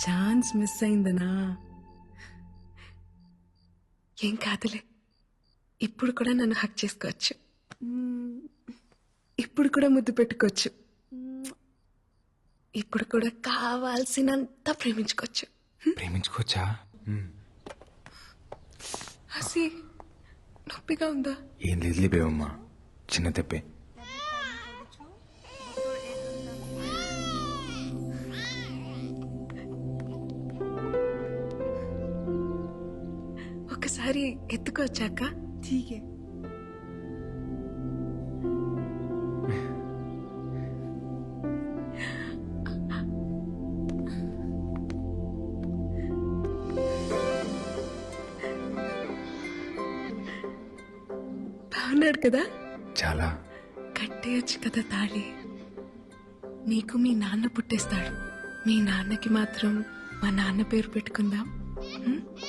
Chance miss అయిందనా? ఏం కాదులే, ఇప్పుడు కూడా నన్ను హక్ చేసుకోవచ్చు, ఇప్పుడు కూడా ముద్దు పెట్టుకోవచ్చు, ఇప్పుడు కూడా కావాల్సినంత ప్రేమించుకోవచ్చు. ప్రేమించుకోవచ్చా? హసి, నొప్పిగా ఉందా? ఏం లేదులే బేవమ్మా, చిన్న తెప్పే. ఒకసారి ఎత్తుకోవచ్చాక? ठीक है. బాగున్నాడు కదా? చాలా. కట్టేయచ్చు కదా తాళి. నీకు మీ నాన్న పుట్టేస్తాడు, మీ నాన్నకి మాత్రం మా నాన్న పేరు పెట్టుకుందాం.